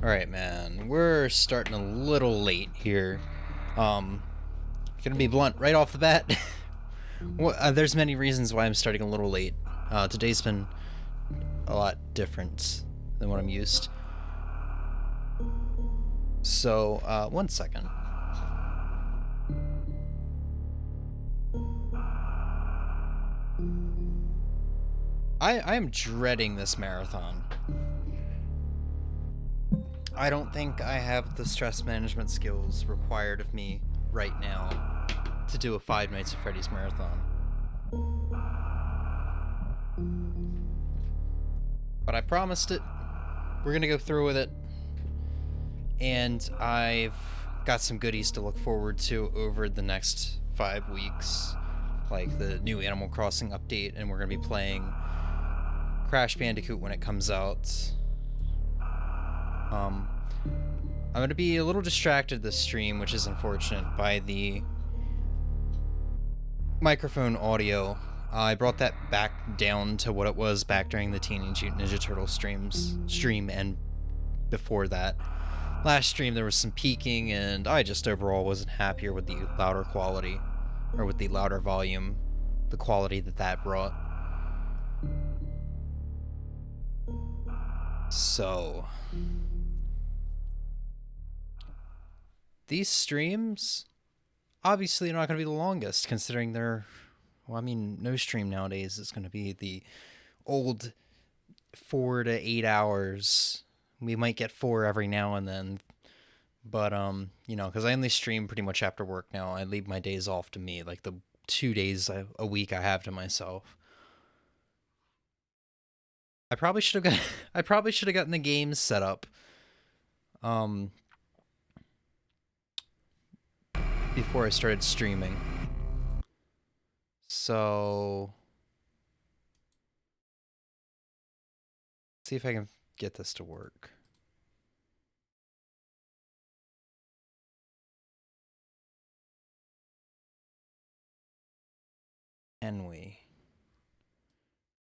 Alright, man, we're starting a little late here. Gonna be blunt right off the bat. Well, there's many reasons why I'm starting a little late. Today's been a lot different than what I'm used. So, 1 second. I am dreading this marathon. I don't think I have the stress management skills required of me right now to do a 5 Nights at Freddy's marathon. But I promised it. We're gonna go through with it. And I've got some goodies to look forward to over the next 5 weeks. Like the new Animal Crossing update, and we're gonna be playing Crash Bandicoot when it comes out. I'm going to be a little distracted this stream, which is unfortunate, by the microphone audio. I brought that back down to what it was back during the Teenage Mutant Ninja Turtles stream, and before that. Last stream there was some peaking, and I just overall wasn't happier with the louder quality, or with the louder volume, the quality that brought. So these streams, obviously, are not going to be the longest, considering they're, well, I mean, no stream nowadays is going to be the old 4 to 8 hours. We might get 4 every now and then, but, you know, because I only stream pretty much after work now. I leave my days off to me, like the 2 days a week I have to myself. I probably should have gotten the games set up. Before I started streaming. So, see if I can get this to work. Can we?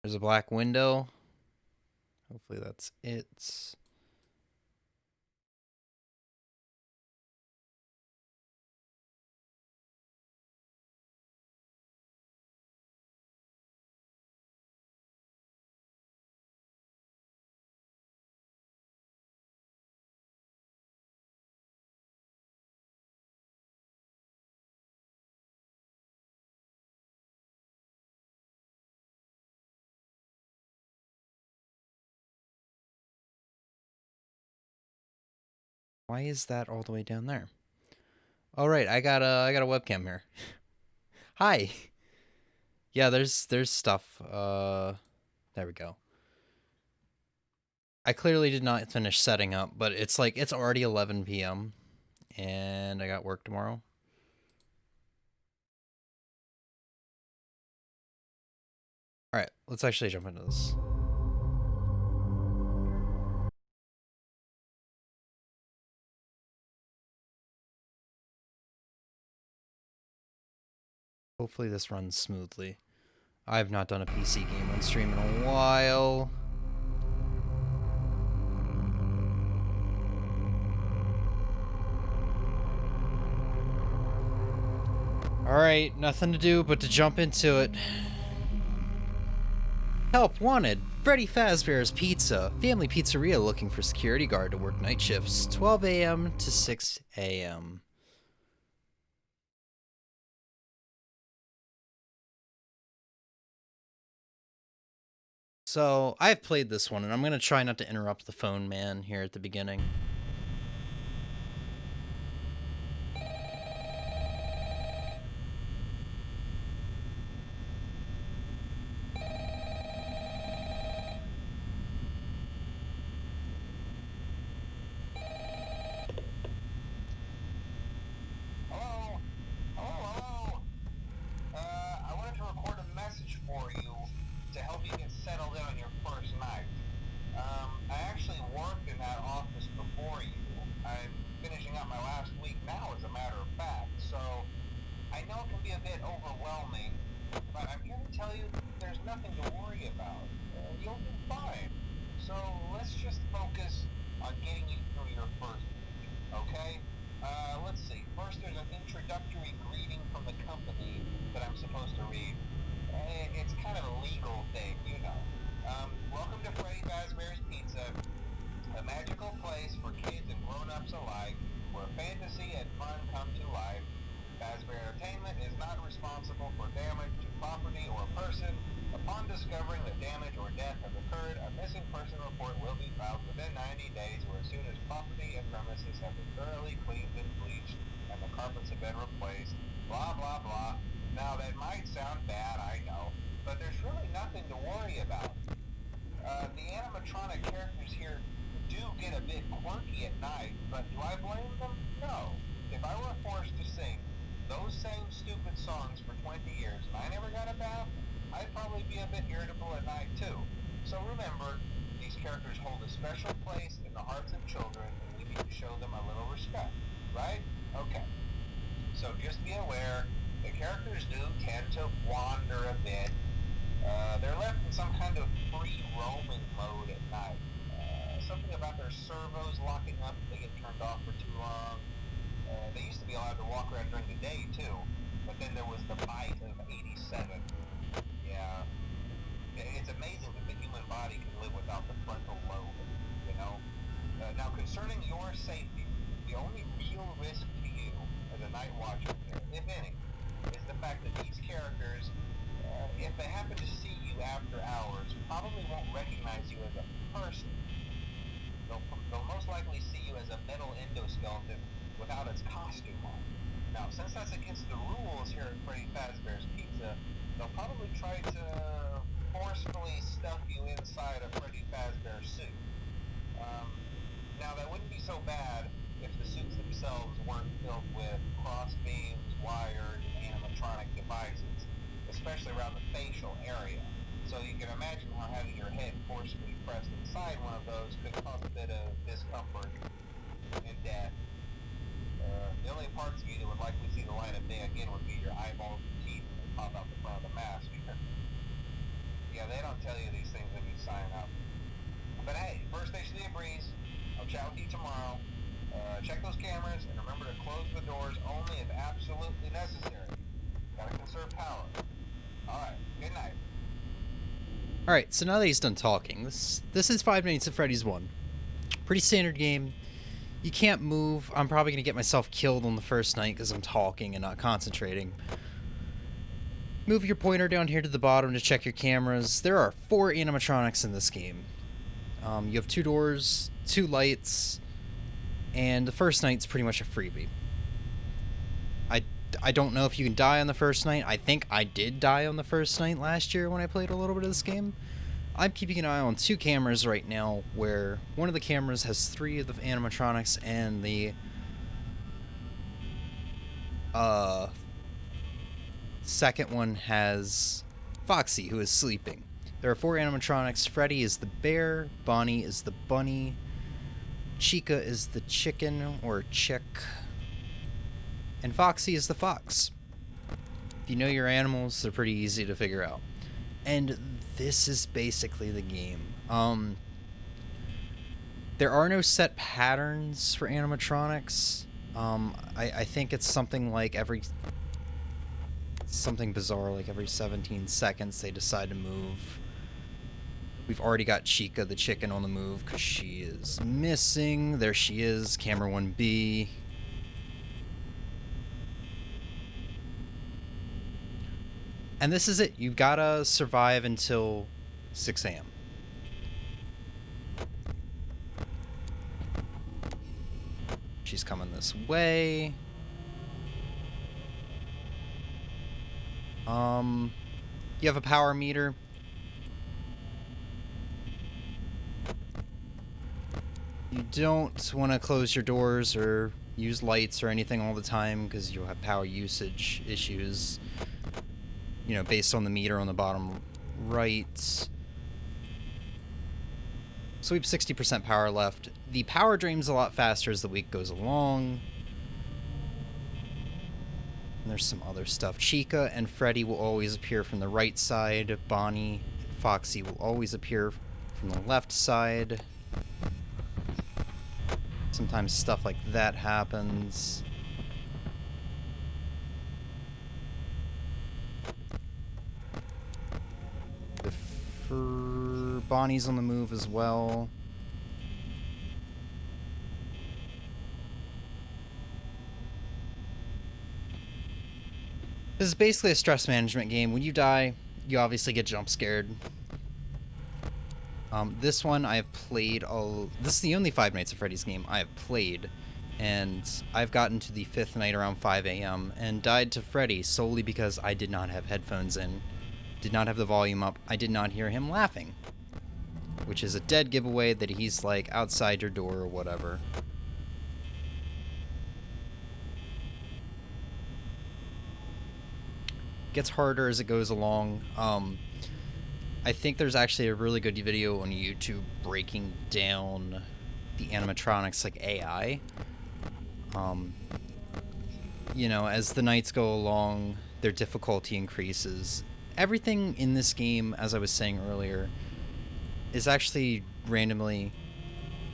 There's a black window. Hopefully that's it. Why is that all the way down there? All right, I got a webcam here. Hi. Yeah, there's stuff. There we go. I clearly did not finish setting up, but it's like it's already 11 p.m. and I got work tomorrow. All right, let's actually jump into this. Hopefully this runs smoothly. I have not done a PC game on stream in a while. Alright, nothing to do but to jump into it. Help wanted. Freddy Fazbear's Pizza, family pizzeria looking for security guard to work night shifts, 12 a.m. to 6 a.m. So, I've played this one, and I'm going to try not to interrupt the phone man here at the beginning. Alright, so now that he's done talking, this is 5 Nights at Freddy's 1. Pretty standard game. You can't move. I'm probably going to get myself killed on the first night because I'm talking and not concentrating. Move your pointer down here to the bottom to check your cameras. There are 4 animatronics in this game. You have 2 doors, 2 lights, and the first night's pretty much a freebie. I don't know if you can die on the first night. I think I did die on the first night last year when I played a little bit of this game. I'm keeping an eye on 2 cameras right now, where one of the cameras has 3 of the animatronics, and the second one has Foxy, who is sleeping. There are 4 animatronics. Freddy is the bear, Bonnie is the bunny, Chica is the chicken or chick, and Foxy is the fox. If you know your animals, they're pretty easy to figure out. And this is basically the game. There are no set patterns for animatronics. I think it's something like something bizarre, like every 17 seconds they decide to move. We've already got Chica the chicken on the move because she is missing. There she is, camera 1B. And this is it. You've got to survive until 6 a.m. She's coming this way. You have a power meter. You don't want to close your doors or use lights or anything all the time because you'll have power usage issues, you know, based on the meter on the bottom right. So we have 60% power left. The power drains a lot faster as the week goes along. And there's some other stuff. Chica and Freddy will always appear from the right side. Bonnie and Foxy will always appear from the left side. Sometimes stuff like that happens. Bonnie's on the move as well. This is basically a stress management game. When you die, you obviously get jump scared. This one I have played this is the only Five Nights at Freddy's game I have played, and I've gotten to the 5th night around 5 a.m. and died to Freddy solely because I did not have headphones in, did not have the volume up, I did not hear him laughing, which is a dead giveaway that he's like outside your door or whatever. Gets harder as it goes along. I think there's actually a really good video on YouTube breaking down the animatronics like AI. You know, as the nights go along, their difficulty increases. Everything in this game, as I was saying earlier, is actually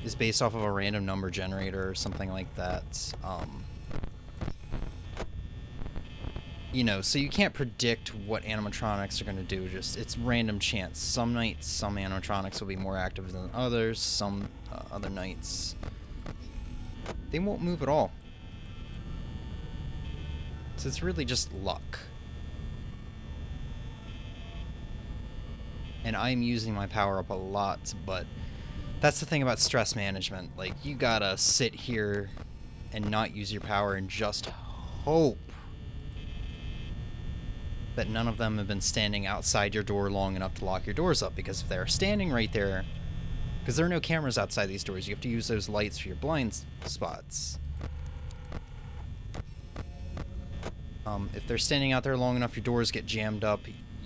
is based off of a random number generator or something like that. You know, so you can't predict what animatronics are going to do. Just it's random chance. Some nights, some animatronics will be more active than others. Some other nights, they won't move at all. So it's really just luck. And I'm using my power up a lot, but that's the thing about stress management. Like, you gotta sit here and not use your power and just hope that none of them have been standing outside your door long enough to lock your doors up, because if they're standing right there, because there are no cameras outside these doors, you have to use those lights for your blind spots. If they're standing out there long enough, your doors get jammed up.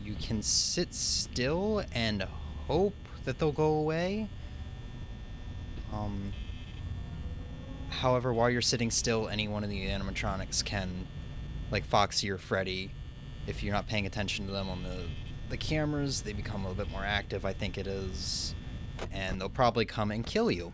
You can sit still and hope that they'll go away. However, while you're sitting still, any one of the animatronics can, like Foxy or Freddy, if you're not paying attention to them on the cameras, they become a little bit more active, I think it is, and they'll probably come and kill you.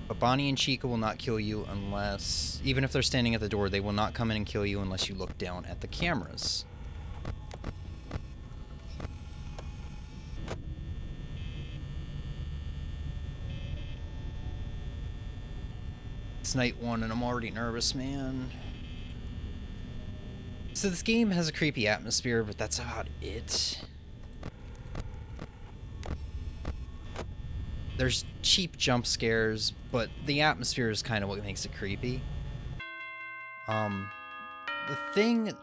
But Bonnie and Chica will not kill you unless, even if they're standing at the door, they will not come in and kill you unless you look down at the cameras. It's night 1 and I'm already nervous, man. So this game has a creepy atmosphere, but that's about it. There's cheap jump scares, but the atmosphere is kind of what makes it creepy. The thing,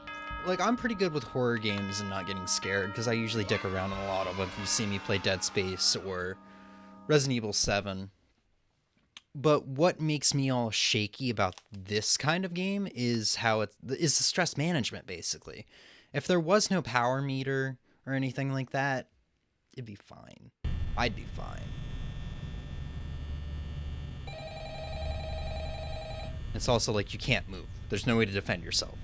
like, I'm pretty good with horror games and not getting scared, because I usually dick around in a lot of them. If you see me play Dead Space or Resident Evil 7. But what makes me all shaky about this kind of game is how is the stress management, basically. If there was no power meter or anything like that, it'd be fine. I'd be fine. It's also like you can't move. There's no way to defend yourself.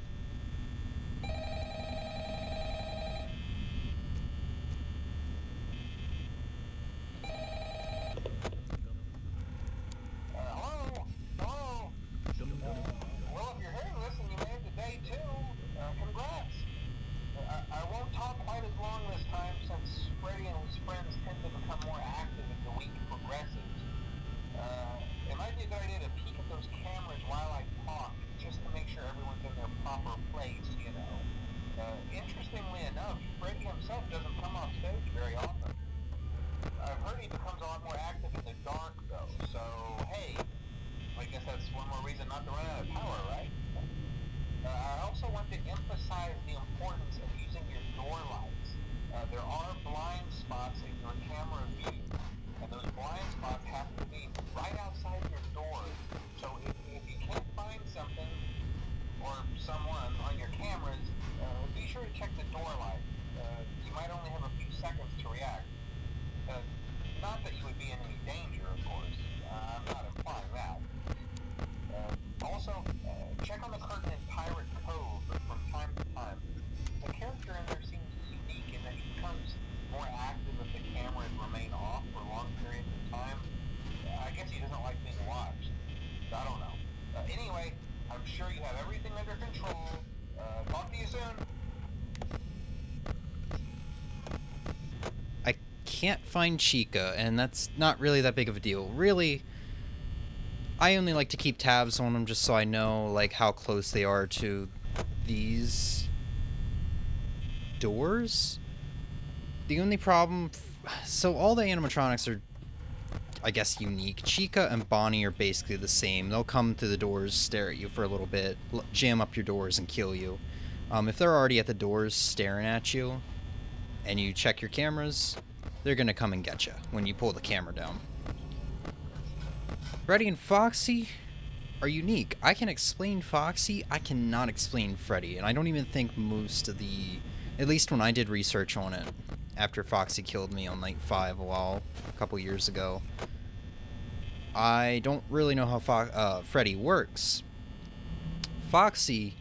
Interestingly enough, Freddy himself doesn't come off stage very often. I've heard he becomes a lot more active in the dark, though. So, hey, I guess that's one more reason not to run out of power, right? I also want to emphasize the importance of using your door lights. There are blind spots in your camera view, and those blind spots happen to be right outside your door. So if you can't find something or someone on your cameras, be sure to check the door light. You might only have a few seconds to react. Not that you would be in any danger, of course. I'm not implying that. Also, check on the curtain in Pirate Cove from time to time. The character in there seems unique in that he becomes more active if the cameras remain off for long periods of time. I guess he doesn't like being watched. I don't know. Anyway, I'm sure you have everything under control. Talk to you soon. I can't find Chica, and that's not really that big of a deal. Really, I only like to keep tabs on them just so I know, like, how close they are to these doors. The only problem... So all the animatronics are, I guess, unique. Chica and Bonnie are basically the same. They'll come through the doors, stare at you for a little bit, jam up your doors, and kill you. If they're already at the doors staring at you, and you check your cameras, they're gonna come and get you when you pull the camera down. Freddy and Foxy are unique. I can explain Foxy, I cannot explain Freddy, and I don't even think most of the... At least when I did research on it, after Foxy killed me on Night 5 a couple years ago, I don't really know how Freddy works. Foxy,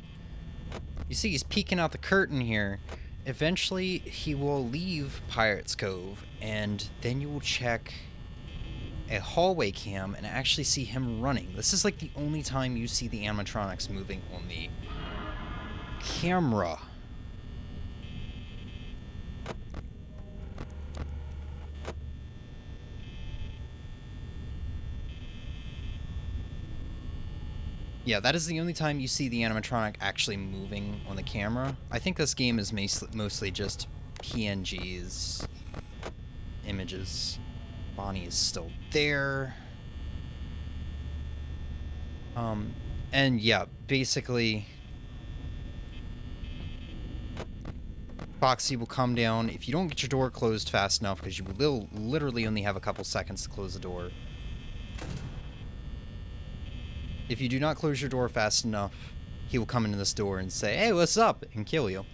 you see he's peeking out the curtain here. Eventually, he will leave Pirate's Cove, and then you will check a hallway cam and actually see him running. This is like the only time you see the animatronics moving on the camera. Yeah, that is the only time you see the animatronic actually moving on the camera. I think this game is mostly just PNGs, images. Bonnie is still there. And yeah, basically, Foxy will come down if you don't get your door closed fast enough, because you will literally only have a couple seconds to close the door. If you do not close your door fast enough, he will come into this door and say, "Hey, what's up?" and kill you.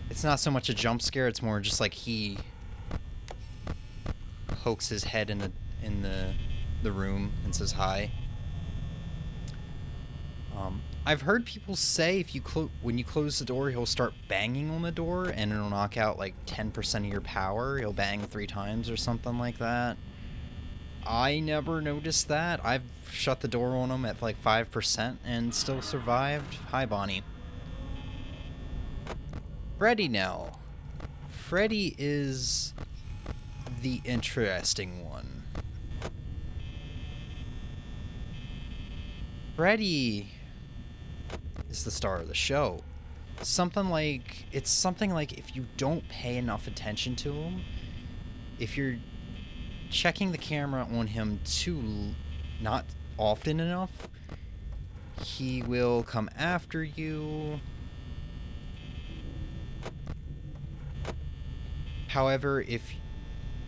It's not so much a jump scare, it's more just like he pokes his head in the room and says hi. I've heard people say if you when you close the door, he'll start banging on the door and it'll knock out like 10% of your power. He'll bang 3 times or something like that. I never noticed that. I've shut the door on him at like 5% and still survived. Hi, Bonnie. Freddy now. Freddy is the interesting one. Freddy is the star of the show. It's something like if you don't pay enough attention to him, if you're checking the camera on him not often enough, he will come after you. However, if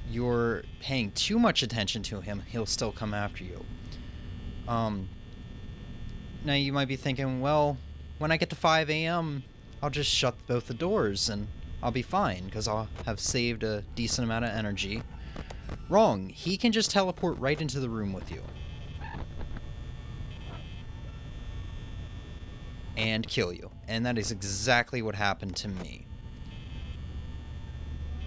you're paying too much attention to him, he'll still come after you. Now you might be thinking, well, when I get to 5 a.m., I'll just shut both the doors and I'll be fine because I'll have saved a decent amount of energy. Wrong. He can just teleport right into the room with you. And kill you. And that is exactly what happened to me.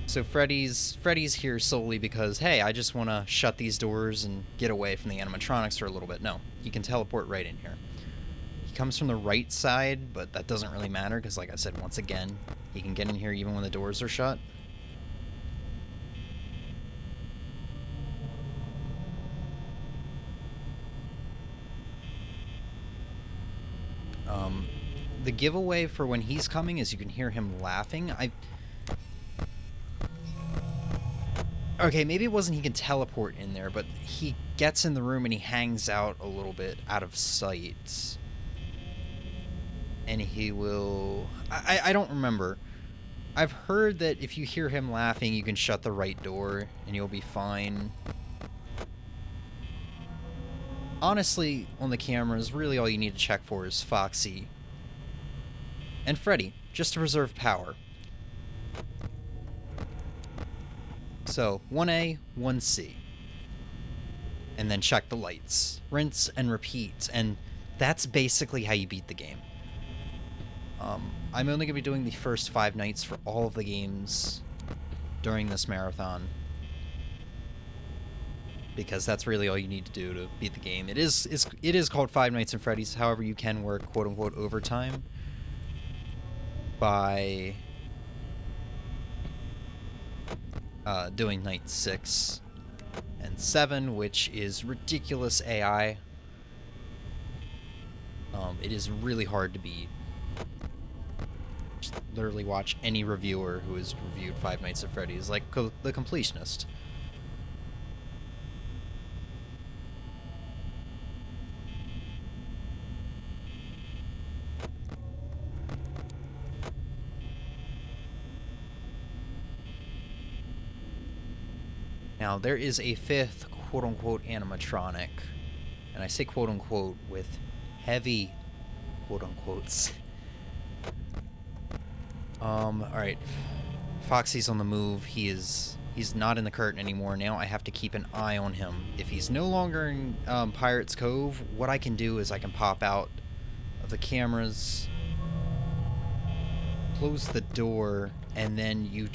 So Freddy's here solely because, hey, I just want to shut these doors and get away from the animatronics for a little bit. No, he can teleport right in here. He comes from the right side, but that doesn't really matter because, like I said, once again, he can get in here even when the doors are shut. the giveaway for when he's coming is you can hear him laughing. Okay, maybe it wasn't he can teleport in there, but he gets in the room and he hangs out a little bit out of sight. And he will... I don't remember. I've heard that if you hear him laughing, you can shut the right door and you'll be fine. Honestly, on the cameras, really all you need to check for is Foxy and Freddy, just to preserve power. So, 1A, 1C. And then check the lights. Rinse and repeat. And that's basically how you beat the game. I'm only going to be doing the first 5 nights for all of the games during this marathon. Because that's really all you need to do to beat the game. It is called 5 Nights at Freddy's. However, you can work quote-unquote overtime by doing night 6 and 7, which is ridiculous AI. It is really hard to beat. Just literally watch any reviewer who has reviewed 5 Nights at Freddy's, like the completionist. Now, there is a 5th quote-unquote animatronic, and I say quote-unquote with heavy quote-unquotes. Alright. Foxy's on the move. He's not in the curtain anymore. Now I have to keep an eye on him. If he's no longer in Pirate's Cove, what I can do is I can pop out of the cameras, close the door, and then you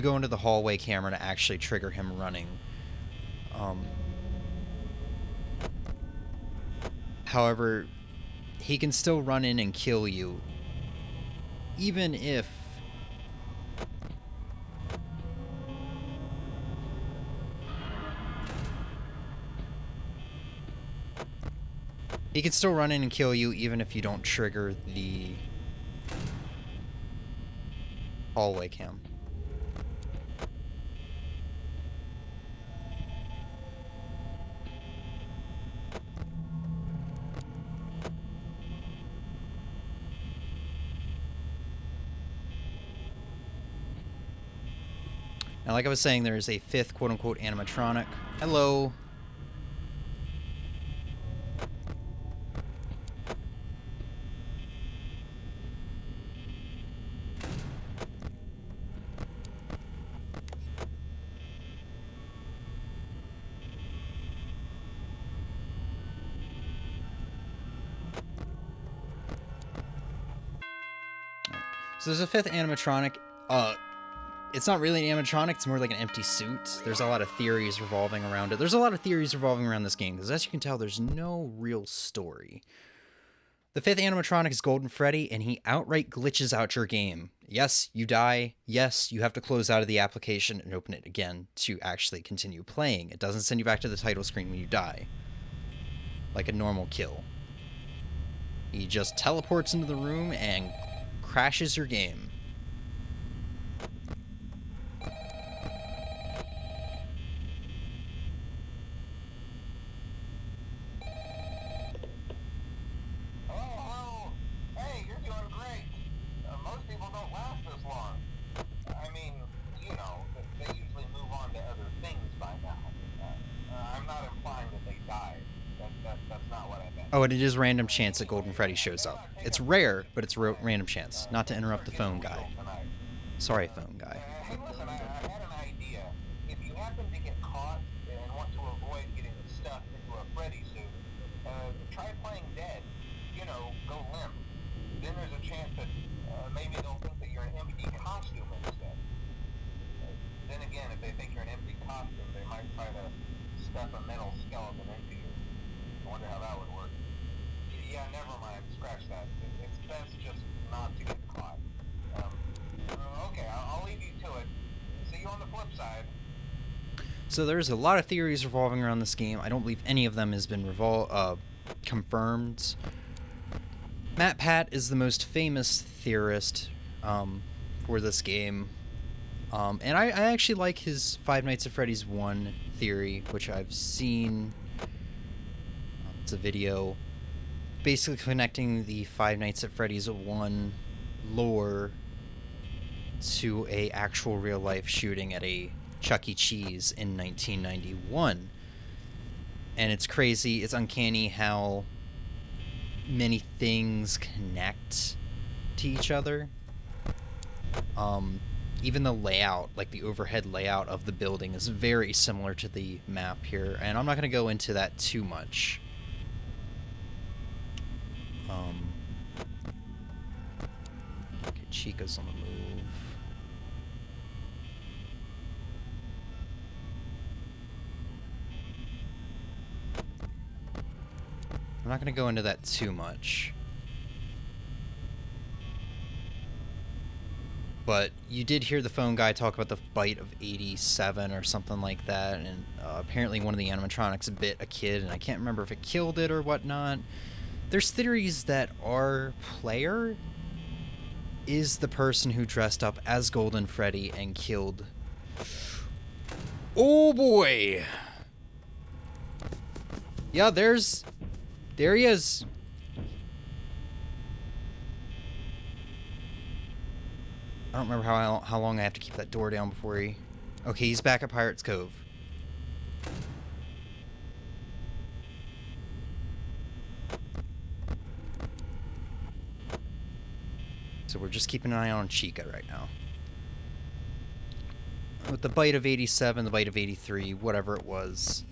go into the hallway camera to actually trigger him running. However, he can still run in and kill you, even if he can still run in and kill you even if you don't trigger the hallway cam. Now, like I was saying, there is a 5th quote-unquote animatronic. Hello. So there's a 5th animatronic. It's not really an animatronic, it's more like an empty suit. There's a lot of theories revolving around it. There's a lot of theories revolving around this game, because as you can tell, there's no real story. The 5th animatronic is Golden Freddy, and he outright glitches out your game. Yes, you die. Yes, you have to close out of the application and open it again to actually continue playing. It doesn't send you back to the title screen when you die, like a normal kill. He just teleports into the room and crashes your game. Oh, and it is random chance that Golden Freddy shows up. It's rare, but it's random chance. Not to interrupt the phone guy. Sorry, phone guy. Hey, listen, I had an idea. If you happen to get caught and want to avoid getting stuffed into a Freddy suit, try playing dead. You know, go limp. Then there's a chance that maybe they'll think that you're an empty costume instead. Then again, if they think you're an empty costume, they might try to stuff a metal skeleton into you. I wonder how that would work. Yeah, never mind. Scratch that. It's best just not to get caught. Okay, I'll leave you to it. See you on the flip side. So there's a lot of theories revolving around this game. I don't believe any of them has been confirmed. Matt Pat is the most famous theorist for this game. And I actually like his Five Nights at Freddy's 1 theory, which I've seen. It's a video basically connecting the Five Nights at Freddy's 1 lore to a actual real life shooting at a Chuck E. Cheese in 1991. And it's crazy, it's uncanny how many things connect to each other. Even the layout, like the overhead layout of the building, is very similar to the map here, and I'm not going to go into that too much. Okay, Chica's on the move. I'm not going to go into that too much. But you did hear the phone guy talk about the bite of 87 or something like that, and apparently one of the animatronics bit a kid, and I can't remember if it killed it or whatnot. There's theories that our player is the person who dressed up as Golden Freddy and killed... Oh boy! Yeah, there he is. I don't remember how long I have to keep that door down before he... Okay, he's back at Pirate's Cove. So we're just keeping an eye on Chica right now. With the bite of 87, the bite of 83, whatever it was.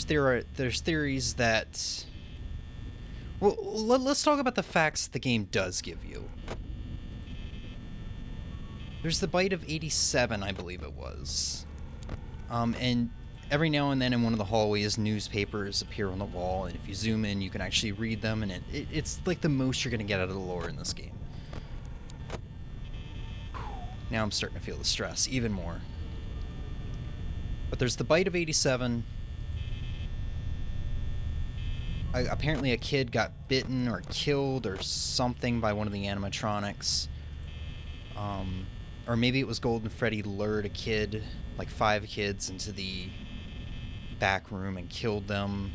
There's theories that... Well, let's talk about the facts the game does give you. There's the bite of 87, I believe it was. And every now and then in one of the hallways, newspapers appear on the wall, and if you zoom in, you can actually read them, and it's like the most you're going to get out of the lore in this game. Now I'm starting to feel the stress even more. But there's the bite of 87. Apparently a kid got bitten or killed or something by one of the animatronics. Or maybe it was Golden Freddy lured a kid, like 5 kids, into the back room and killed them.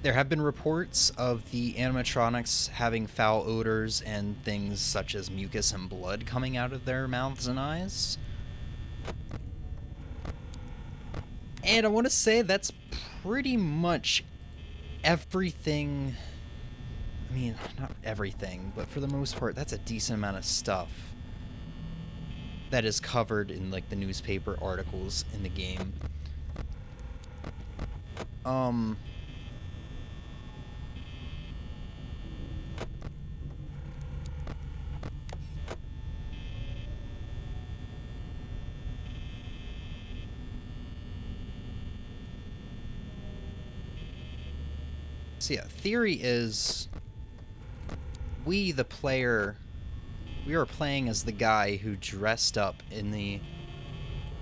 There have been reports of the animatronics having foul odors and things such as mucus and blood coming out of their mouths and eyes. And I want to say that's pretty much everything. I mean, not everything, but for the most part, that's a decent amount of stuff that is covered in, like, the newspaper articles in the game. So yeah, theory is we, the player, we are playing as the guy who dressed up in the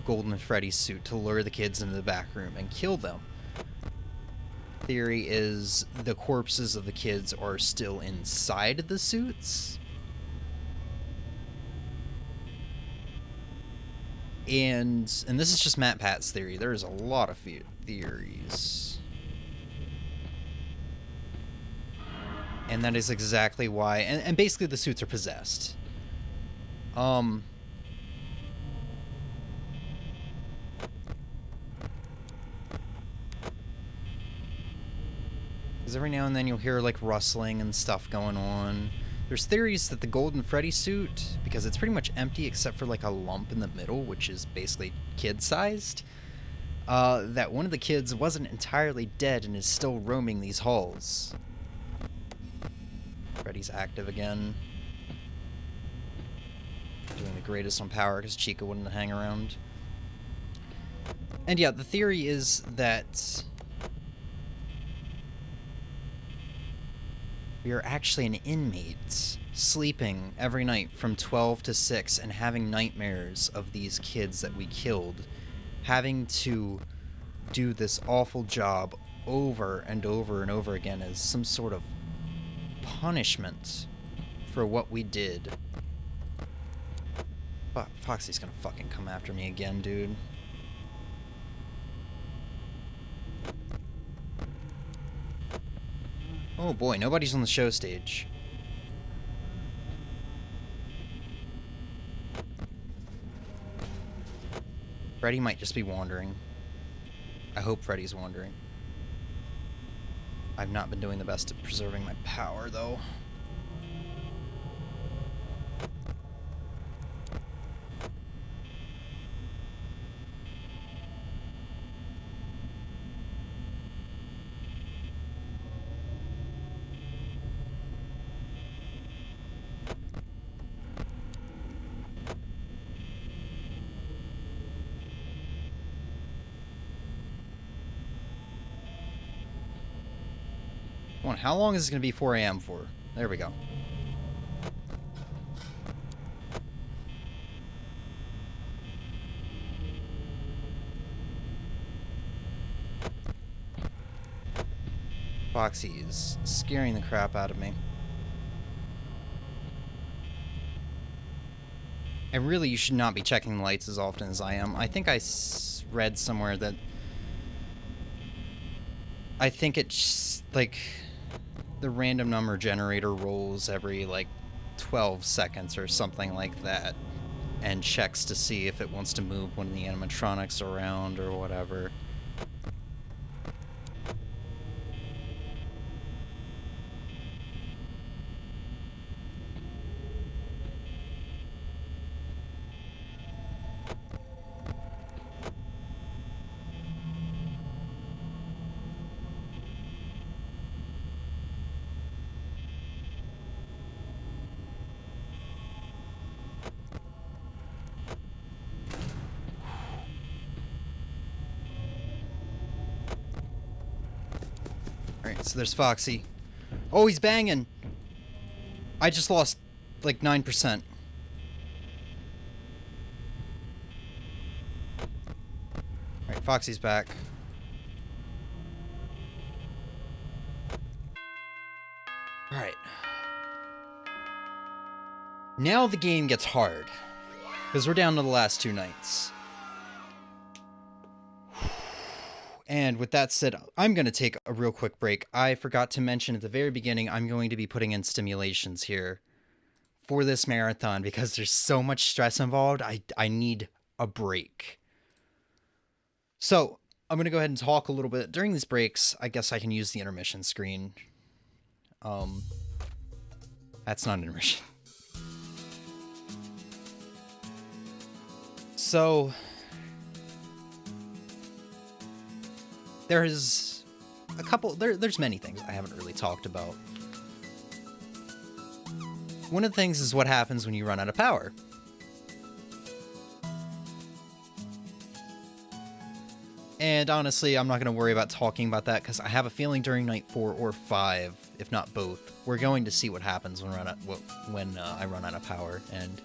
Golden Freddy suit to lure the kids into the back room and kill them. Theory is the corpses of the kids are still inside the suits. And this is just Matt Pat's theory. There's a lot of theories. And that is exactly why... And basically the suits are possessed. Because every now and then you'll hear, like, rustling and stuff going on. There's theories that the Golden Freddy suit, because it's pretty much empty except for, like, a lump in the middle, which is basically kid-sized, that one of the kids wasn't entirely dead and is still roaming these halls. Freddy's active again. Doing the greatest on power because Chica wouldn't hang around. And yeah, the theory is that we are actually an inmate sleeping every night from 12 to 6 and having nightmares of these kids that we killed having to do this awful job over and over and over again as some sort of punishment for what we did. But Foxy's gonna fucking come after me again, dude. Oh boy, nobody's on the show stage. Freddy might just be wandering. I hope Freddy's wandering. I've not been doing the best at preserving my power, though. Come on, how long is this going to be 4 a.m. for? There we go. Foxy is scaring the crap out of me. And really, you should not be checking the lights as often as I am. I think I read somewhere that... I think it's, like... the random number generator rolls every, like, 12 seconds or something like that. And checks to see if it wants to move one of the animatronics around or whatever. Alright, so there's Foxy. Oh, he's banging! I just lost, like, 9%. Alright, Foxy's back. Alright. Now the game gets hard. Because we're down to the last 2 nights. And with that said, I'm going to take a real quick break. I forgot to mention at the very beginning, I'm going to be putting in stimulations here for this marathon because there's so much stress involved. I need a break. So I'm going to go ahead and talk a little bit. During these breaks, I guess I can use the intermission screen. That's not an intermission. So... there's a couple... There's many things I haven't really talked about. One of the things is what happens when you run out of power. And honestly, I'm not going to worry about talking about that because I have a feeling during night 4 or 5, if not both, we're going to see what happens when I run out of power. And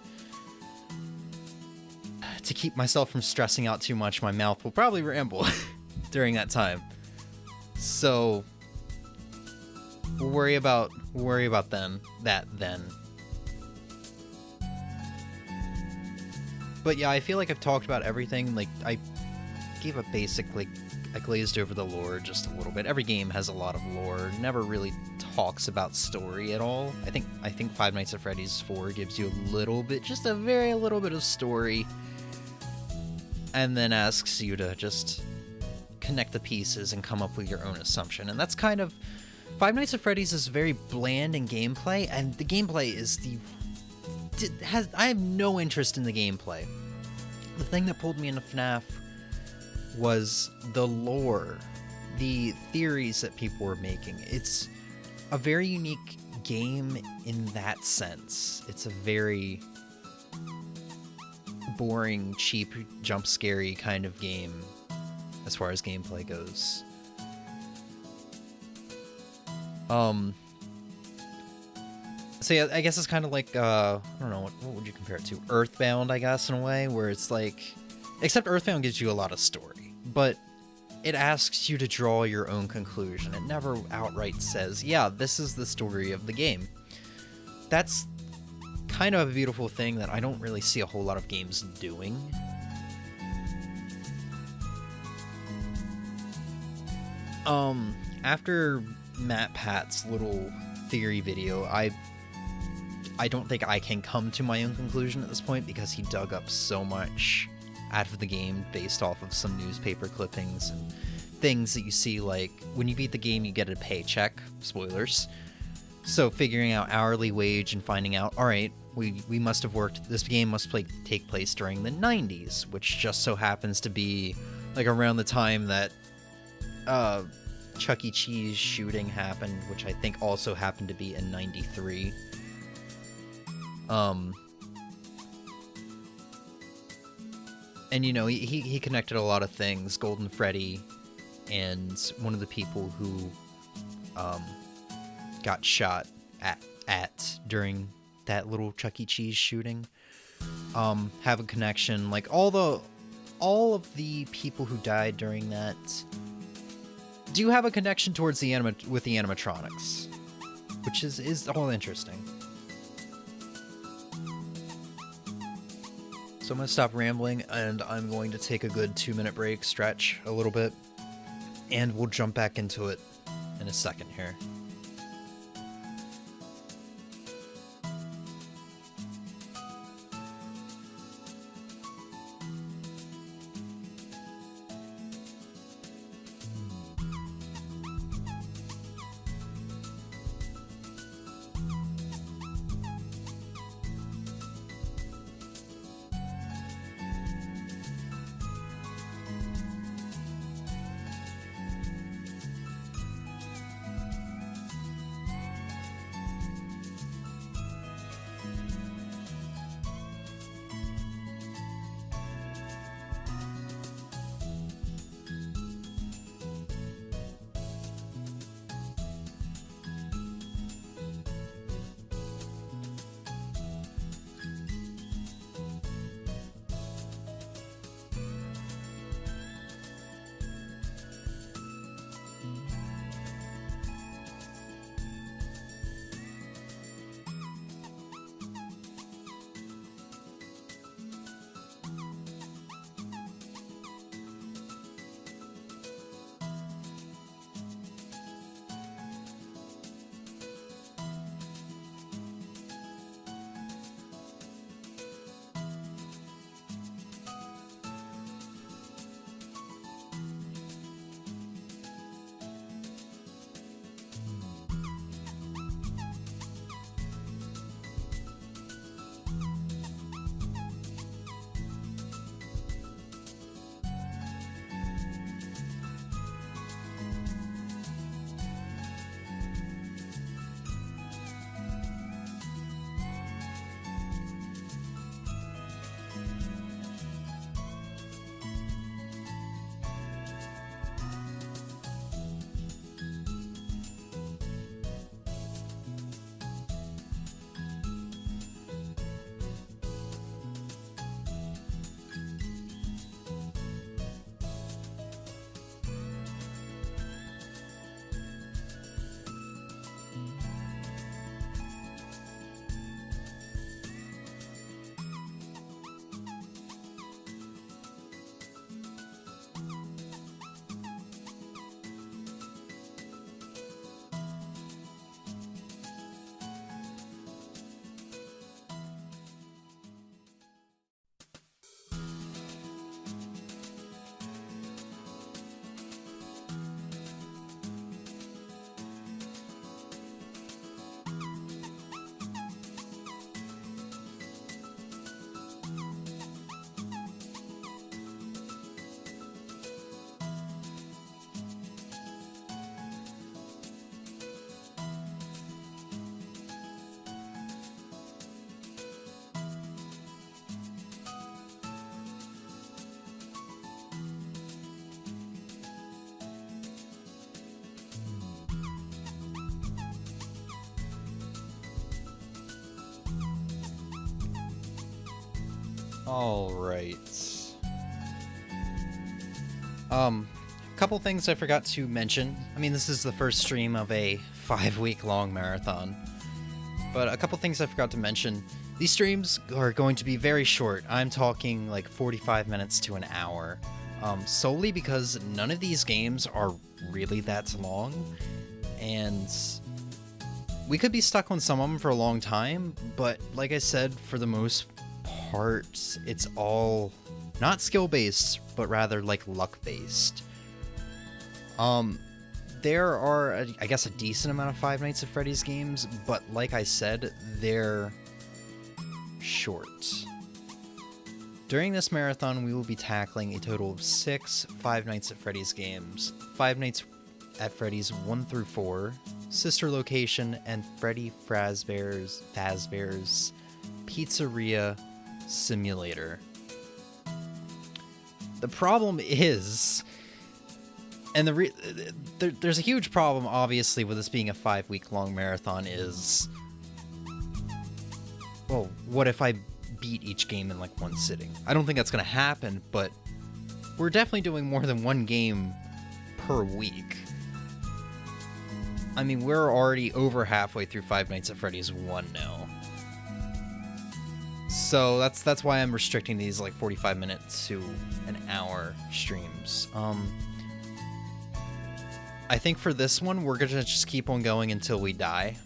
to keep myself from stressing out too much, my mouth will probably ramble during that time. So we'll worry about that then. But yeah, I feel like I've talked about everything. Like, I gave a basic, like, I glazed over the lore just a little bit. Every game has a lot of lore. Never really talks about story at all. I think Five Nights at Freddy's 4 gives you a little bit, just a very little bit of story, and then asks you to just connect the pieces and come up with your own assumption. And that's kind of... Five Nights at Freddy's is very bland in gameplay, and the gameplay is I have no interest in the gameplay. The thing that pulled me into FNaF was the lore, the theories that people were making. It's a very unique game in that sense. It's a very boring, cheap, jump-scary kind of game as far as gameplay goes. So yeah, I guess it's kind of like, I don't know, what would you compare it to? Earthbound, I guess, in a way, where it's like, Except Earthbound gives you a lot of story, but it asks you to draw your own conclusion. It never outright says, yeah, this is the story of the game. That's kind of a beautiful thing that I don't really see a whole lot of games doing. After Matt Pat's little theory video, I don't think I can come to my own conclusion at this point because he dug up so much out of the game based off of some newspaper clippings and things that you see, like when you beat the game you get a paycheck, spoilers. So figuring out hourly wage and finding out, alright, we must have worked, this game must take place during the 90s, which just so happens to be like around the time that Chuck E. Cheese shooting happened, which I think also happened to be in 93. And you know, he connected a lot of things, Golden Freddy, and one of the people who got shot at during that little Chuck E. Cheese shooting have a connection. Like all of the people who died during that do have a connection towards the with the animatronics, which is all interesting. So I'm going to stop rambling, and I'm going to take a good 2-minute break, stretch a little bit, and we'll jump back into it in a second here. All right. Couple things I forgot to mention. I mean, this is the first stream of a 5-week long marathon. But a couple things I forgot to mention. These streams are going to be very short. I'm talking like 45 minutes to an hour. Solely because none of these games are really that long. And we could be stuck on some of them for a long time. But like I said, for the most part, it's all not skill-based, but rather like luck-based. There are, I guess, a decent amount of Five Nights at Freddy's games, but like I said, they're short. During this marathon, we will be tackling a total of 6 Five Nights at Freddy's games. Five Nights at Freddy's 1 through 4, Sister Location, and Freddy Fazbear's Pizzeria Simulator. The problem is, and there's a huge problem, obviously, with this being a 5-week-long marathon is, well, what if I beat each game in, like, one sitting? I don't think that's going to happen, but we're definitely doing more than one game per week. I mean, we're already over halfway through Five Nights at Freddy's 1 now. So that's why I'm restricting these, like, 45 minutes to an hour streams. I think for this one, we're gonna just keep on going until we die.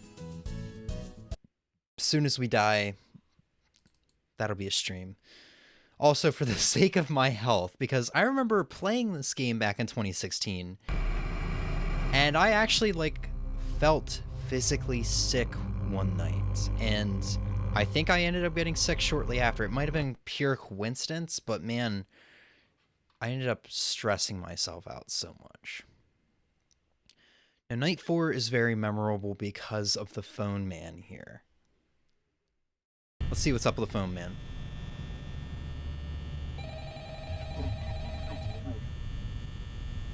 As soon as we die, that'll be a stream. Also, for the sake of my health, because I remember playing this game back in 2016, and I actually, like, felt physically sick one night, and I think I ended up getting sick shortly after. It might have been pure coincidence, but man, I ended up stressing myself out so much. Now, Night 4 is very memorable because of the phone man here. Let's see what's up with the phone man.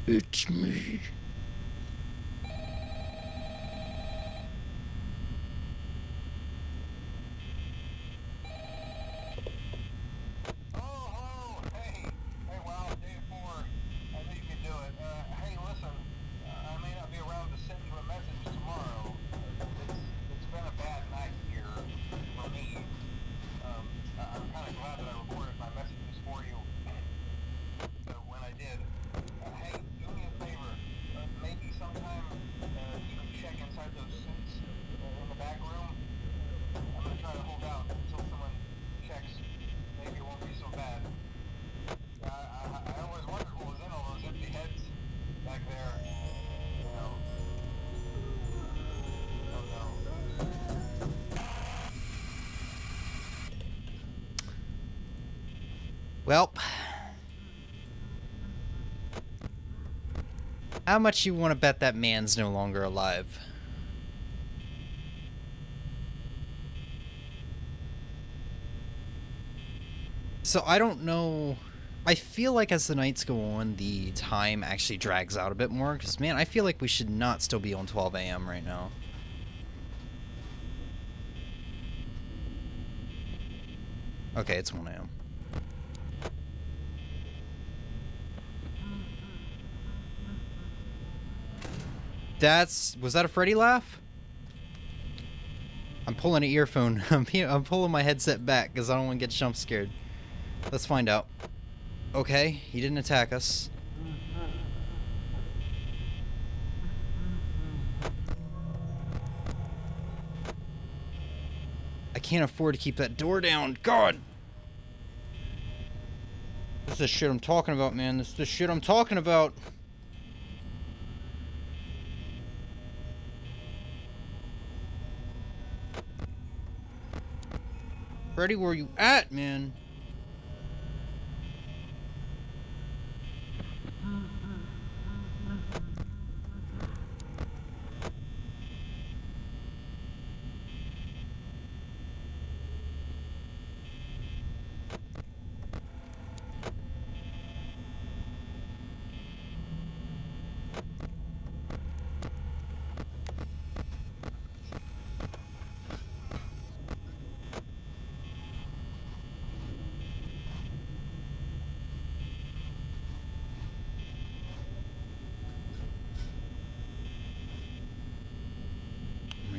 It's me. Well, how much you want to bet that man's no longer alive? So I don't know. I feel like as the nights go on, the time actually drags out a bit more. Because, man, I feel like we should not still be on 12 a.m. right now. Okay, it's 1 a.m. Was that a Freddy laugh? I'm pulling an earphone. I'm pulling my headset back because I don't want to get jump scared. Let's find out. Okay, he didn't attack us. I can't afford to keep that door down. God! This is the shit I'm talking about, man. This is the shit I'm talking about. Freddy, where you at, man?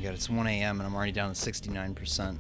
god, it's 1 a.m. and I'm already down to 69%.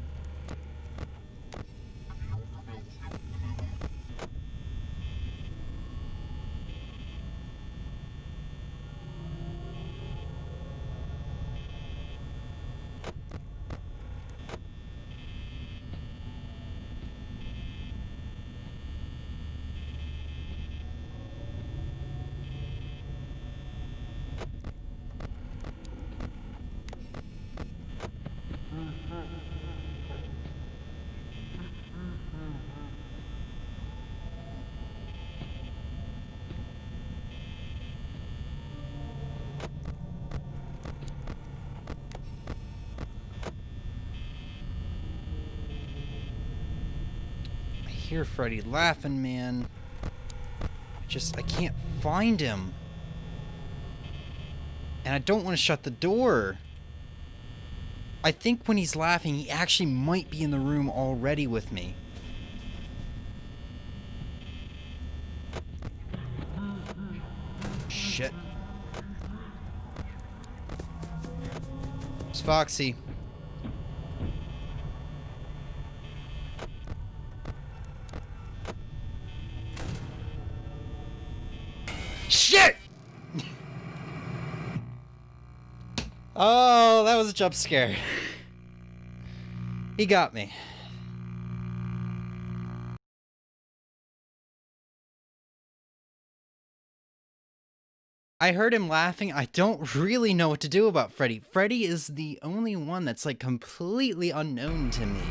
I hear Freddy laughing, man. I can't find him. And I don't want to shut the door. I think when he's laughing, he actually might be in the room already with me. Shit. It's Foxy. Shit! Oh, that was a jump scare. He got me. I heard him laughing. I don't really know what to do about Freddy. Freddy is the only one that's like completely unknown to me.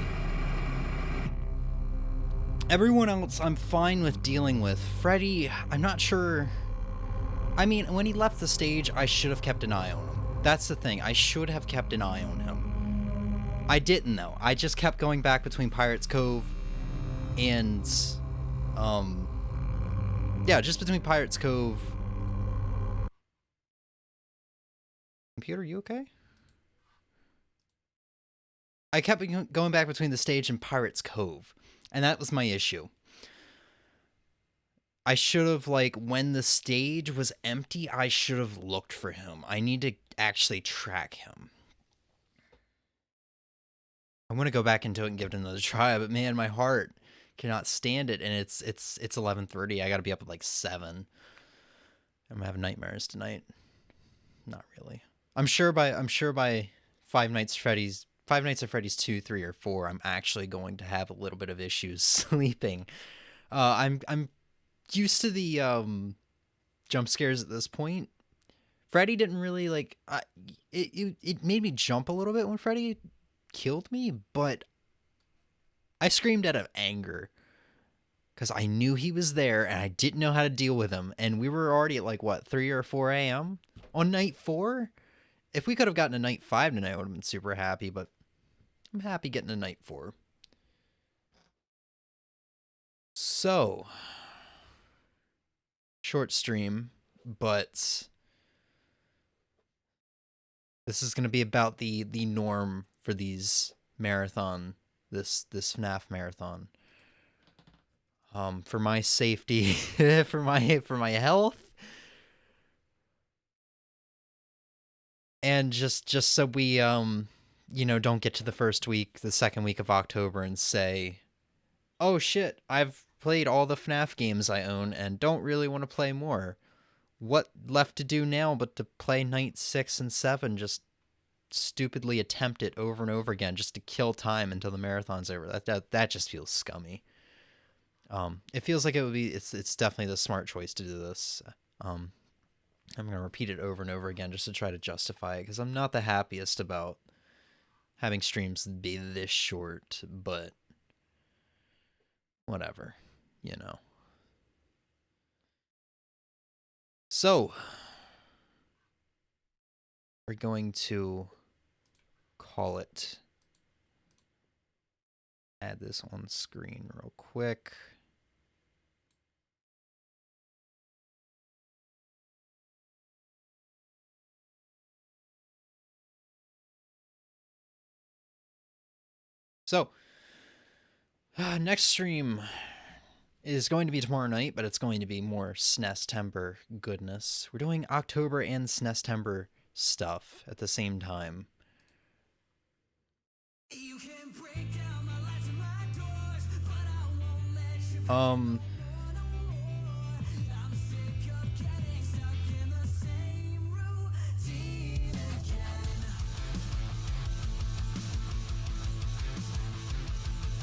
Everyone else I'm fine with dealing with. Freddy, I'm not sure. I mean, when he left the stage, I should have kept an eye on him. That's the thing. I should have kept an eye on him. I didn't, though. I just kept going back between Pirates Cove and, yeah, just between Pirates Cove. Computer, you okay? I kept going back between the stage and Pirates Cove, and that was my issue. I should have, like, when the stage was empty, I should have looked for him. I need to actually track him. I want to go back into it and give it another try, but man, my heart cannot stand it, and it's 11:30. I got to be up at like 7. I'm gonna have nightmares tonight. Not really. I'm sure by Five Nights at Freddy's 2, 3, or 4, I'm actually going to have a little bit of issues sleeping. I'm used to the jump scares at this point. Freddy didn't really like. It made me jump a little bit when Freddy killed me, but I screamed out of anger because I knew he was there and I didn't know how to deal with him. And we were already at like what, 3 or 4 a.m. on night 4. If we could have gotten a night 5 tonight, I would have been super happy. But I'm happy getting a night 4. So short stream, but this is going to be about the norm for these marathon, this FNaF marathon. For my safety, for my health, and just so we don't get to the second week of October and say, oh shit, I've played all the FNaF games I own and don't really want to play more. What left to do now but to play night 6 and 7, just stupidly attempt it over and over again just to kill time until the marathon's over. That just feels scummy. It feels like it's definitely the smart choice to do this. I'm going to repeat it over and over again just to try to justify it, because I'm not the happiest about having streams be this short, but whatever, So, we're going to call it. Add this on screen real quick. So, next stream is going to be tomorrow night, but it's going to be more SNES-tember goodness. We're doing October and SNES-tember stuff at the same time. Um,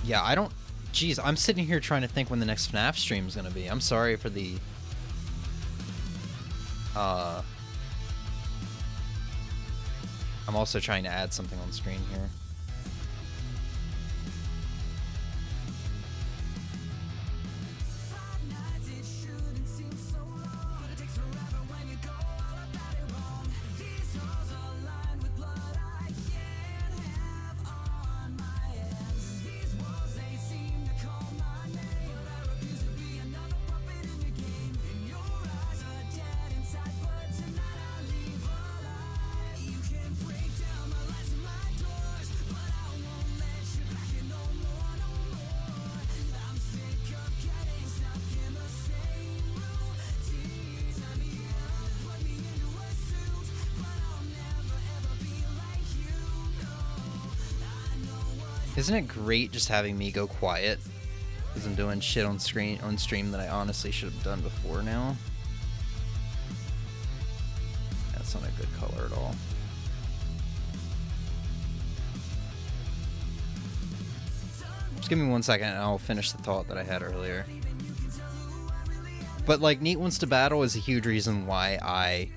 yeah, I don't... Jeez, I'm sitting here trying to think when the next FNaF stream is going to be. I'm sorry for the... I'm also trying to add something on screen here. Isn't it great just having me go quiet? Because I'm doing shit on stream that I honestly should have done before now. That's not a good color at all. Just give me 1 second and I'll finish the thought that I had earlier. But like, Neat Wants to Battle is a huge reason why I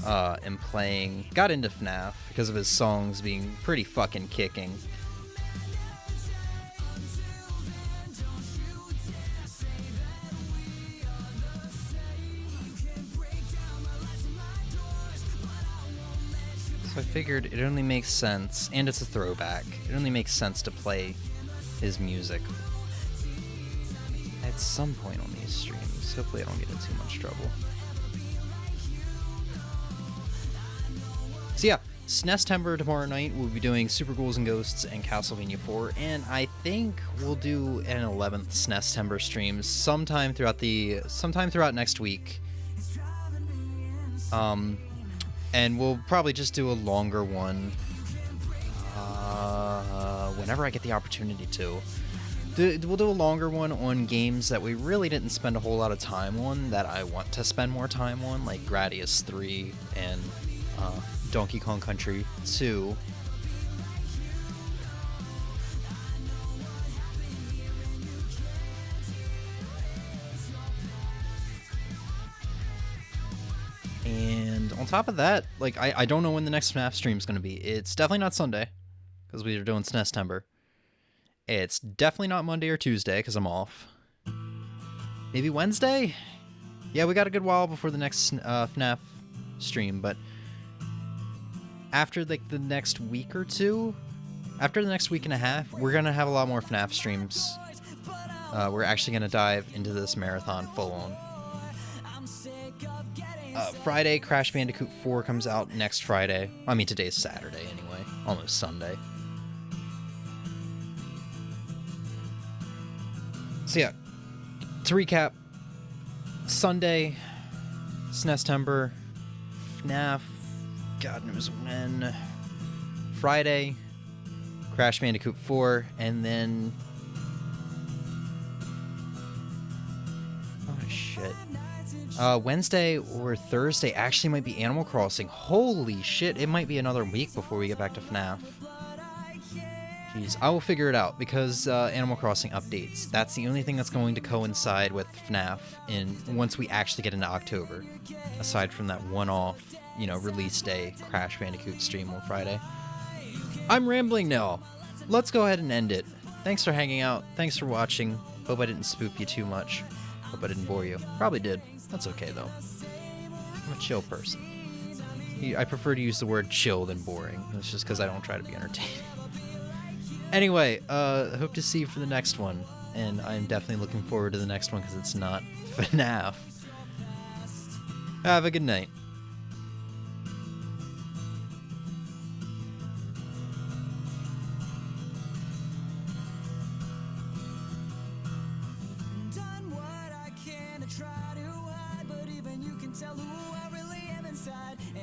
got into FNaF, because of his songs being pretty fucking kicking. So I figured it only makes sense, and it's a throwback, it only makes sense to play his music at some point on these streams. Hopefully I don't get in too much trouble. So yeah, SNEStember tomorrow night we'll be doing Super Ghouls and Ghosts and Castlevania 4, and I think we'll do an 11th SNEStember stream sometime throughout next week. And we'll probably just do a longer one whenever I get the opportunity to. We'll do a longer one on games that we really didn't spend a whole lot of time on that I want to spend more time on, like Gradius 3 and Donkey Kong Country 2. And on top of that, like, I don't know when the next FNaF stream is going to be. It's definitely not Sunday, because we are doing SNEStember. It's definitely not Monday or Tuesday, because I'm off. Maybe Wednesday? Yeah, we got a good while before the next FNaF stream, but after, like, the next week or two, after the next week and a half, we're going to have a lot more FNaF streams. We're actually going to dive into this marathon full on. Friday, Crash Bandicoot 4 comes out next Friday. I mean, today's Saturday anyway. Almost Sunday. So yeah, to recap, Sunday, SNEStember, FNaF, God knows when. Friday, Crash Bandicoot 4, and then... oh, shit. Wednesday or Thursday actually might be Animal Crossing. Holy shit, it might be another week before we get back to FNaF. Jeez, I will figure it out, because Animal Crossing updates. That's the only thing that's going to coincide with FNaF once we actually get into October. Aside from that one-off, release day Crash Bandicoot stream on Friday. I'm rambling now. Let's go ahead and end it. Thanks for hanging out. Thanks for watching. Hope I didn't spook you too much. Hope I didn't bore you. Probably did. That's okay, though. I'm a chill person. I prefer to use the word chill than boring. That's just because I don't try to be entertaining. Anyway, hope to see you for the next one. And I'm definitely looking forward to the next one because it's not FNaF. Have a good night.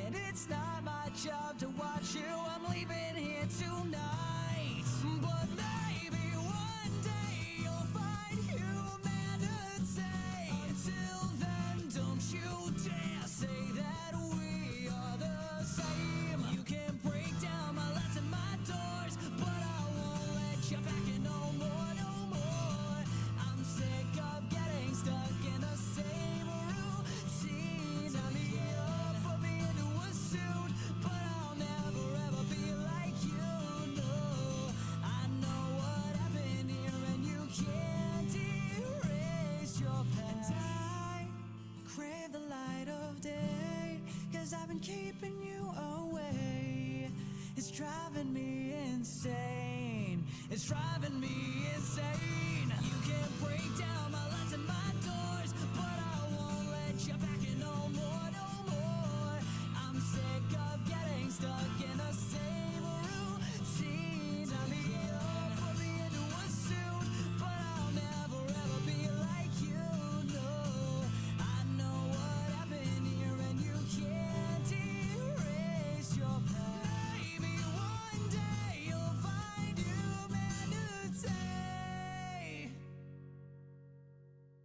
And it's not my job to watch you. I'm leaving here tonight. been keeping you away. It's driving me insane. It's driving me insane.